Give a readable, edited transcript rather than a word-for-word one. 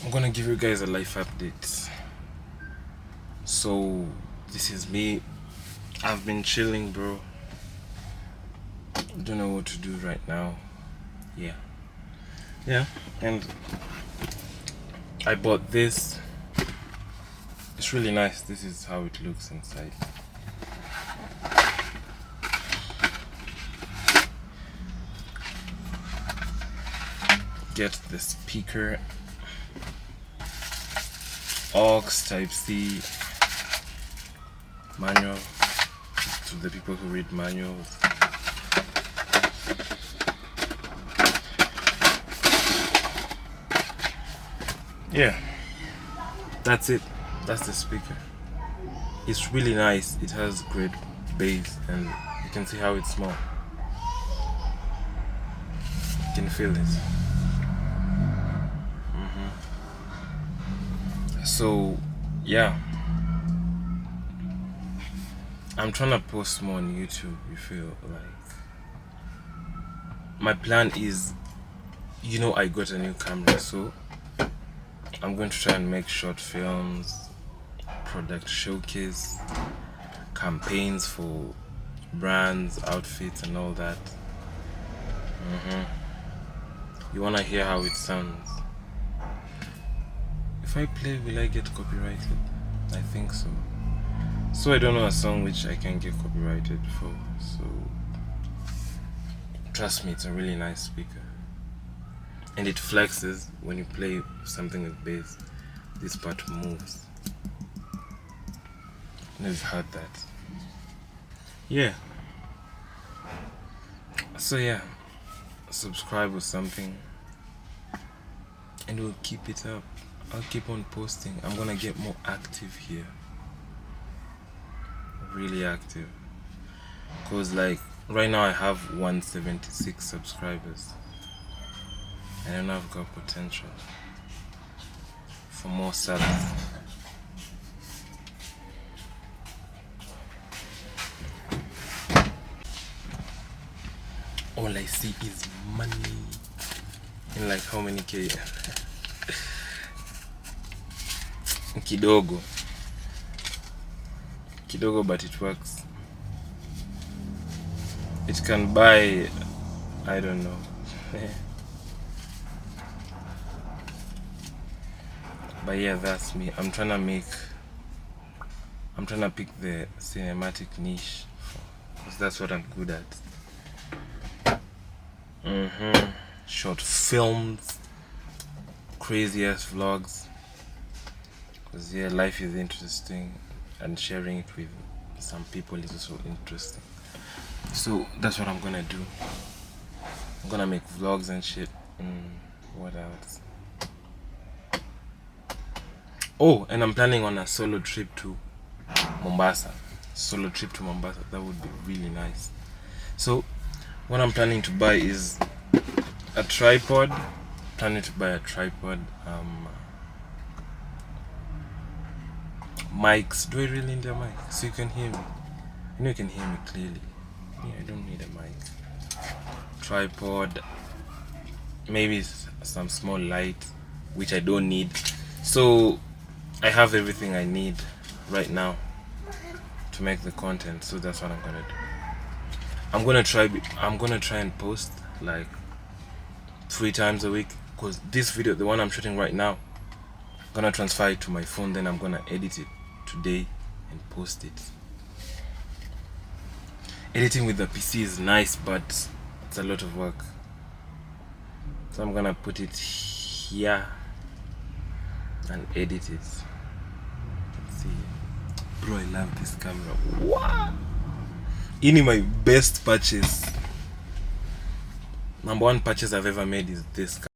I'm gonna give you guys a life update. So this is me. I've been chilling, bro. Don't know what to do right now. Yeah, and I bought this. It's really nice. This is how it looks inside. Get the speaker, aux, type C, manual to the people who read manuals. Yeah, that's it. That's the speaker. It's really nice. It has great bass, and you can see how it's small. You can feel it. So yeah, I'm trying to post more on YouTube. You feel like my plan is, I got a new camera, so I'm going to try and make short films, product showcase, campaigns for brands, outfits, and all that. You wanna hear how it sounds? If I play, will I get copyrighted? I think so. So I don't know a song which I can get copyrighted for. So trust me, it's a really nice speaker. And it flexes when you play something with bass. This part moves. I've heard that. Yeah. So yeah, subscribe or something, and we'll keep it up. I'll keep on posting. I'm gonna get more active here. Really active. Cause like right now I have 176 subscribers. And I know I've got potential for more subs. All I see is money. In like how many K? Kidogo, but it works. It can buy, I don't know. But yeah, that's me. I'm trying to pick the cinematic niche, because that's what I'm good at. Short films, crazy ass vlogs. Because yeah, life is interesting, and sharing it with some people is also interesting. So that's what I'm gonna do. I'm gonna make vlogs and shit. What else? Oh, and I'm planning on a solo trip to Mombasa. That would be really nice. So what I'm planning to buy is a tripod. Mics. Do I really need a mic? So you can hear me. You can hear me clearly. Yeah, I don't need a mic. Tripod. Maybe some small light, which I don't need. So I have everything I need right now to make the content. So that's what I'm gonna do. I'm gonna try and post like 3 times a week, because this video, the one I'm shooting right now, I'm gonna transfer it to my phone, then I'm gonna edit it today and post it. Editing with the PC is nice, but it's a lot of work. So I'm gonna put it here and edit it. Let's see. Bro, I love this camera. What? Ini my best purchase. Number 1 purchase I've ever made is this camera.